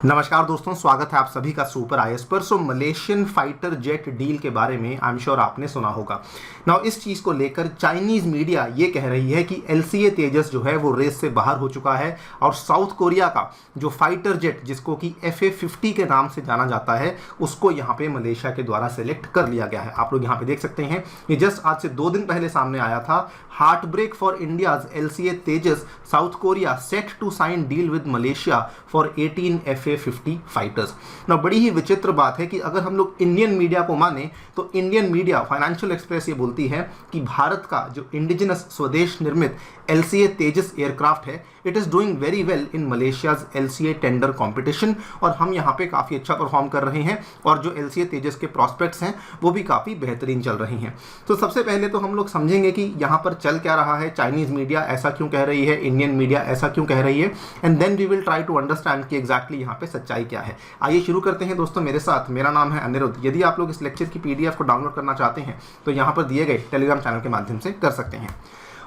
नमस्कार दोस्तों, स्वागत है आप सभी का सुपर आईएएस पर। सो मलेशियन फाइटर जेट डील के बारे में आई एम श्योर आपने सुना होगा। नाउ इस चीज़ को लेकर चाइनीज़ मीडिया ये कह रही है कि एलसीए तेजस जो है वो रेस से बाहर हो चुका है और साउथ कोरिया का जो फाइटर जेट जिसको कि FA-50 के नाम से जाना जाता है उसको यहाँ पे मलेशिया के द्वारा सेलेक्ट कर लिया गया है। आप लोग यहाँ पे देख सकते हैं, ये जस्ट आज से 2 दिन पहले सामने आया था। Heartbreak for India's LCA Tejas, South Korea set to sign deal with Malaysia for 18 FA-50 fighters. ना बड़ी ही विचित्र बात है कि अगर हम लोग इंडियन मीडिया को माने तो इंडियन मीडिया फाइनेंशियल एक्सप्रेस ये बोलती है कि भारत का जो इंडिजिनस स्वदेश निर्मित एलसीए तेजस एयरक्राफ्ट है it is doing very well in Malaysia's LCA tender competition और हम यहाँ पे काफ़ी अच्छा परफॉर्म कर रहे हैं और जो एलसीए तेजस के प्रॉस्पेक्ट्स हैं वो भी काफ़ी बेहतरीन चल रही हैं। तो सबसे पहले तो हम लोग समझेंगे कि यहाँ पर चल क्या रहा है, चाइनीज़ मीडिया ऐसा क्यों कह रही है, इंडियन मीडिया ऐसा क्यों कह रही है, and then we will try to understand कि एग्जैक्टली यहाँ पे सच्चाई क्या है। आइए शुरू करते हैं दोस्तों मेरे साथ। मेरा नाम है अनिरुद्ध। यदि आप लोग इस लेक्चर की PDF को डाउनलोड करना चाहते हैं तो यहाँ पर दिए गए टेलीग्राम चैनल के माध्यम से कर सकते हैं।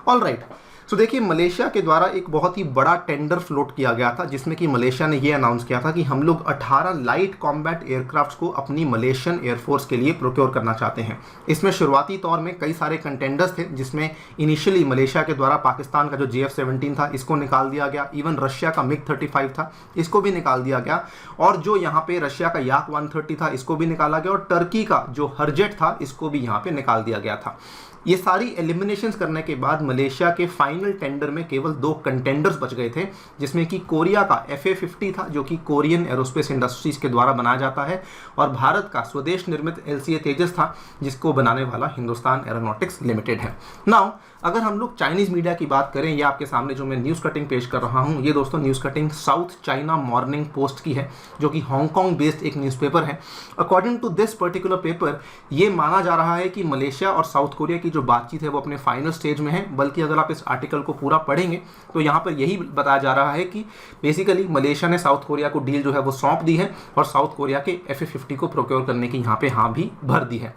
ऑल राइट, तो देखिए मलेशिया के द्वारा एक बहुत ही बड़ा टेंडर फ्लोट किया गया था जिसमें कि मलेशिया ने ये अनाउंस किया था कि हम लोग 18 लाइट कॉम्बैट एयरक्राफ्ट्स को अपनी मलेशियन एयरफोर्स के लिए प्रोक्योर करना चाहते हैं। इसमें शुरुआती तौर में कई सारे कंटेंडर्स थे जिसमें इनिशियली मलेशिया के द्वारा पाकिस्तान का जो JF-17 था इसको निकाल दिया गया, इवन रशिया का MiG-35 था इसको भी निकाल दिया गया, और जो यहाँ पे रशिया का Yak-130 था इसको भी निकाला गया, और टर्की का जो हरजेट था इसको भी यहाँ पे निकाल दिया गया था। ये सारी एलिमिनेशंस करने के बाद मलेशिया के फाइनल टेंडर में केवल 2 कंटेंडर्स बच गए थे जिसमें कि कोरिया का FA-50 था जो कि कोरियन एरोस्पेस इंडस्ट्रीज के द्वारा बनाया जाता है, और भारत का स्वदेश निर्मित एलसीए तेजस था जिसको बनाने वाला हिंदुस्तान एरोनॉटिक्स लिमिटेड है। नाउ अगर हम लोग चाइनीज़ मीडिया की बात करें, ये आपके सामने जो मैं न्यूज़ कटिंग पेश कर रहा हूँ ये दोस्तों news cutting South China Morning Post की है जो कि हांगकांग बेस्ड एक न्यूज़पेपर है। According to this particular paper ये माना जा रहा है कि मलेशिया और साउथ कोरिया की जो बातचीत है वो अपने फाइनल स्टेज में है, बल्कि अगर आप इस आर्टिकल को पूरा पढ़ेंगे तो यहाँ पर यही बताया जा रहा है कि बेसिकली मलेशिया ने साउथ कोरिया को डील जो है वो सौंप दी है और साउथ कोरिया के FA-50 को प्रोक्योर करने की यहाँ पे हाँ भी भर दी है।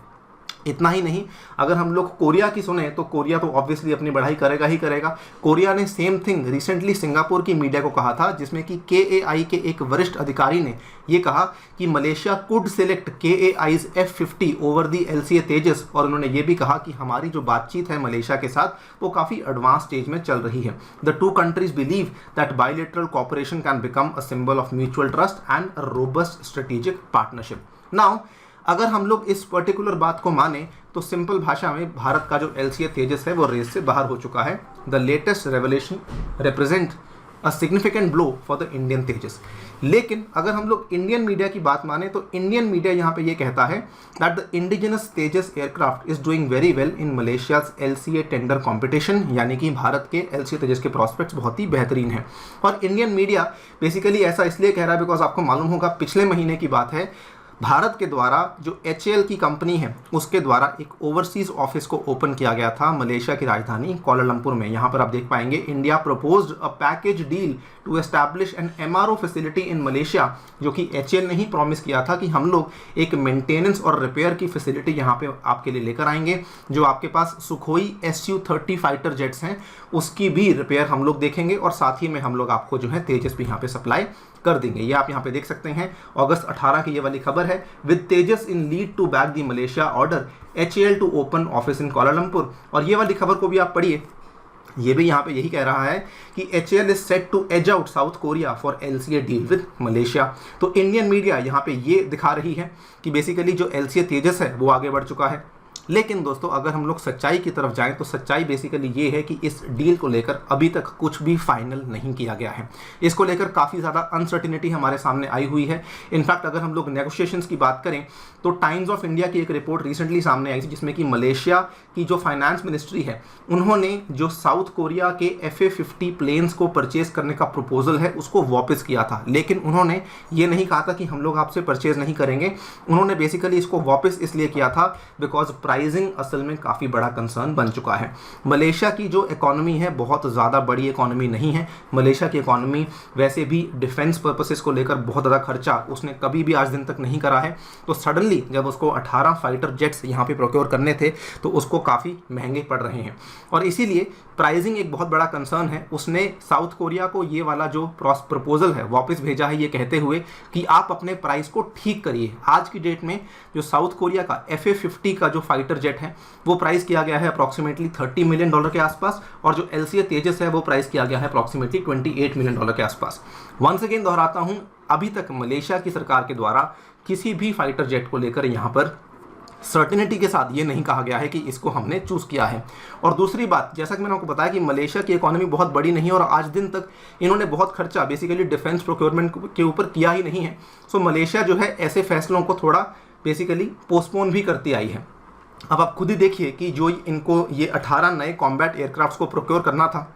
इतना ही नहीं, अगर हम लोग कोरिया की सुने तो कोरिया तो ऑब्वियसली अपनी बढ़ाई करेगा ही करेगा। कोरिया ने सेम थिंग रिसेंटली सिंगापुर की मीडिया को कहा था जिसमें कि KAI के एक वरिष्ठ अधिकारी ने ये कहा कि Malaysia could select KAI's F-50 over the LCA Tejas, और उन्होंने ये भी कहा कि हमारी जो बातचीत है मलेशिया के साथ वो काफ़ी एडवांस स्टेज में चल रही है। The 2 countries believe that bilateral cooperation can become a symbol of mutual trust and robust strategic partnership. Now अगर हम लोग इस पर्टिकुलर बात को माने तो सिंपल भाषा में भारत का जो एलसीए तेजस है वो रेस से बाहर हो चुका है। The latest revelation represent a significant blow for the Indian Tejas. लेकिन अगर हम लोग इंडियन मीडिया की बात माने तो इंडियन मीडिया यहाँ पे ये कहता है that the indigenous Tejas aircraft is doing very well in Malaysia's LCA tender competition, यानी कि भारत के एलसीए तेजस के प्रॉस्पेक्ट्स बहुत ही बेहतरीन हैं। और इंडियन मीडिया बेसिकली ऐसा इसलिए कह रहा है बिकॉज आपको मालूम होगा पिछले महीने की बात है, भारत के द्वारा जो HAL की कंपनी है उसके द्वारा एक ओवरसीज ऑफिस को ओपन किया गया था मलेशिया की राजधानी कोलालमपुर में। यहाँ पर आप देख पाएंगे India proposed a package deal to establish an MRO facility in Malaysia, जो कि HAL ने ही प्रॉमिस किया था कि हम लोग एक मेंटेनेंस और रिपेयर की फैसिलिटी यहाँ पे आपके लिए लेकर आएंगे। जो आपके पास सुखोई Su-30 फाइटर जेट्स हैं उसकी भी रिपेयर हम लोग देखेंगे और साथ ही में हम लोग आपको जो है तेजस भी यहाँ पे सप्लाई कर देंगे। ये आप यहाँ पे देख सकते हैं अगस्त 18 की ये वाली खबर है। With Tejas in lead to back the Malaysia order HAL to open office in Kuala Lumpur. और ये वाली खबर को भी आप पढ़िए, ये भी यहाँ पे यही कह रहा है कि HAL is set to edge out South Korea for LCA deal with Malaysia. तो इंडियन मीडिया यहाँ पे ये दिखा रही है कि बेसिकली जो एलसीए तेजस है वो आगे बढ़ चुका है। लेकिन दोस्तों अगर हम लोग सच्चाई की तरफ जाएं तो सच्चाई बेसिकली ये है कि इस डील को लेकर अभी तक कुछ भी फाइनल नहीं किया गया है। इसको लेकर काफ़ी ज़्यादा अनसर्टिनिटी हमारे सामने आई हुई है। इनफैक्ट अगर हम लोग नेगोशिएशंस की बात करें तो टाइम्स ऑफ इंडिया की एक रिपोर्ट रिसेंटली सामने आई थी जिसमें कि मलेशिया की जो फाइनेंस मिनिस्ट्री है उन्होंने जो साउथ कोरिया के FA-50 प्लेन्स को परचेज करने का प्रपोजल है उसको वापस किया था। लेकिन उन्होंने ये नहीं कहा था कि हम लोग आपसे परचेज नहीं करेंगे, उन्होंने बेसिकली इसको वापस इसलिए किया था बिकॉज प्राइसिंग असल में काफ़ी बड़ा कंसर्न बन चुका है। मलेशिया की जो इकोनॉमी है बहुत ज़्यादा बड़ी इकोनॉमी नहीं है। मलेशिया की इकोनॉमी वैसे भी डिफेंस पर्पसेस को लेकर बहुत ज़्यादा खर्चा उसने कभी भी आज दिन तक नहीं करा है। तो सडनली जब उसको 18 फाइटर जेट्स यहाँ पे प्रोक्योर करने थे तो उसको काफ़ी महंगे पड़ रहे हैं और इसीलिए प्राइसिंग एक बहुत बड़ा कंसर्न है। उसने साउथ कोरिया को ये वाला जो प्रपोजल है वापस भेजा है, ये कहते हुए कि आप अपने प्राइस को ठीक करिए। आज की डेट में जो साउथ कोरिया का FA-50 का जो फाइटर जेट है वो प्राइस किया गया है अप्रॉक्सीमेटली $30 मिलियन के आसपास और जो LCA तेजस है वो प्राइस किया गया है अप्रॉक्सीमेटली $28 मिलियन के आसपास। वंस अगेन दोहराता हूँ, अभी तक मलेशिया की सरकार के द्वारा किसी भी फाइटर जेट को लेकर यहाँ पर सर्टेनिटी के साथ ये नहीं कहा गया है कि इसको हमने चूज़ किया है। और दूसरी बात, जैसा कि मैंने आपको बताया कि मलेशिया की इकोनॉमी बहुत बड़ी नहीं है और आज दिन तक इन्होंने बहुत खर्चा बेसिकली डिफेंस प्रोक्योरमेंट के ऊपर किया ही नहीं है। सो मलेशिया जो है ऐसे फैसलों को थोड़ा बेसिकली पोस्टपोन भी करती आई है। अब आप खुद ही देखिए कि जो इनको ये 18 नए कॉम्बैट एयरक्राफ्ट्स को प्रोक्योर करना था,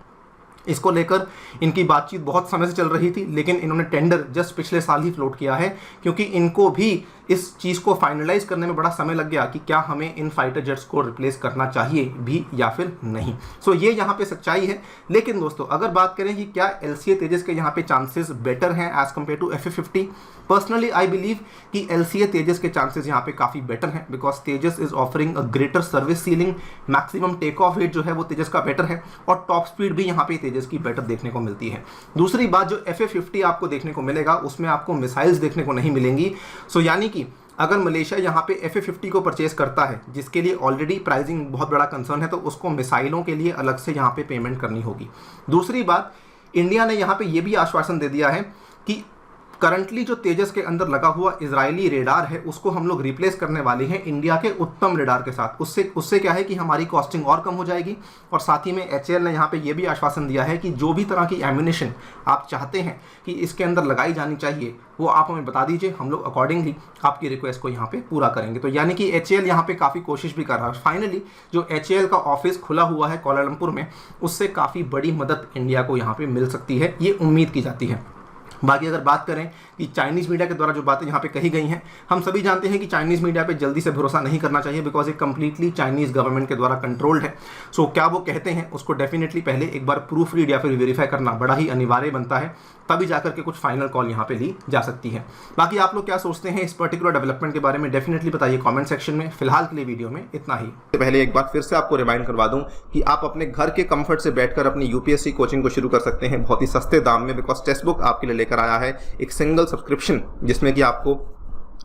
इसको लेकर इनकी बातचीत बहुत समय से चल रही थी, लेकिन इन्होंने टेंडर जस्ट पिछले साल ही फ्लोट किया है क्योंकि इनको भी इस चीज़ को फाइनलाइज करने में बड़ा समय लग गया कि क्या हमें इन फाइटर जेट्स को रिप्लेस करना चाहिए भी या फिर नहीं। सो ये यहाँ पे सच्चाई है। लेकिन दोस्तों अगर बात करें कि क्या LCA तेजस के यहाँ पे चांसेस बेटर हैं as compared to FA-50, personally I believe कि LCA तेजस के चांसेस यहाँ पे काफ़ी बेटर हैं because Tejas is offering a greater service ceiling, maximum take off weight जो है वो तेजस का बेटर है और टॉप स्पीड भी यहाँ पे तेजस की बेटर देखने को मिलती है। दूसरी बात, जो FA-50 आपको देखने को मिलेगा उसमें आपको मिसाइल्स देखने को नहीं मिलेंगी। सो यानी कि अगर मलेशिया यहाँ पे FA-50 को परचेज करता है जिसके लिए ऑलरेडी प्राइसिंग बहुत बड़ा कंसर्न है तो उसको मिसाइलों के लिए अलग से यहाँ पे पेमेंट करनी होगी। दूसरी बात, इंडिया ने यहाँ पे ये भी आश्वासन दे दिया है कि करंटली जो तेजस के अंदर लगा हुआ इजरायली रेडार है उसको हम लोग रिप्लेस करने वाले हैं इंडिया के उत्तम रेडार के साथ। उससे क्या है कि हमारी कॉस्टिंग और कम हो जाएगी और साथ ही में HAL ने यहाँ पे ये भी आश्वासन दिया है कि जो भी तरह की एम्यूनेशन आप चाहते हैं कि इसके अंदर लगाई जानी चाहिए वो आप हमें बता दीजिए, हम लोग अकॉर्डिंगली आपकी रिक्वेस्ट को यहाँ पे पूरा करेंगे। तो यानी कि HAL यहाँ पे काफ़ी कोशिश भी कर रहा है। फाइनली जो HAL का ऑफिस खुला हुआ है कोलालमपुर में, उससे काफ़ी बड़ी मदद इंडिया को यहाँ पे मिल सकती है, ये उम्मीद की जाती है। बाकी अगर बात करें कि चाइनीज़ मीडिया के द्वारा जो बातें यहाँ पे कही गई हैं, हम सभी जानते हैं कि चाइनीज़ मीडिया पे जल्दी से भरोसा नहीं करना चाहिए बिकॉज ये कम्प्लीटली चाइनीज़ गवर्नमेंट के द्वारा कंट्रोल्ड है। सो क्या वो कहते हैं उसको डेफिनेटली पहले एक बार प्रूफ रीड या फिर वेरीफाई करना बड़ा ही अनिवार्य बनता है, तभी जाकर के कुछ फाइनल कॉल यहाँ पे ली जा सकती है। बाकी आप लोग क्या सोचते हैं इस पर्टिकुलर डेवलपमेंट के बारे में, डेफिनेटली बताइए कॉमेंट सेक्शन में। फिलहाल के लिए वीडियो में इतना ही। पहले एक बार फिर से आपको रिमाइंड करवा दूं कि आप अपने घर के कंफर्ट से बैठकर अपनी UPSC कोचिंग को शुरू कर सकते हैं बहुत ही सस्ते दाम में बिकॉज टेक्स्ट बुक आपके लिए लेकर आया है एक सिंगल सब्सक्रिप्शन जिसमें कि आपको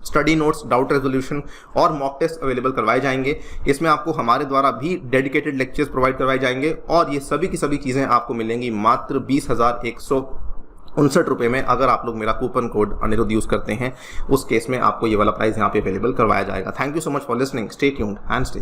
स्टडी नोट्स, डाउट रेजोल्यूशन और मॉक टेस्ट अवेलेबल करवाए जाएंगे। इसमें आपको हमारे द्वारा भी डेडिकेटेड लेक्चर्स प्रोवाइड करवाए जाएंगे और ये सभी की सभी चीज़ें आपको मिलेंगी मात्र 20,159 रुपये में। अगर आप लोग मेरा कूपन कोड अनिरुद्ध यूज़ करते हैं उस केस में आपको ये वाला प्राइस यहाँ पे अवेलेबल करवाया जाएगा। Thank you so much for listening, stay tuned and stay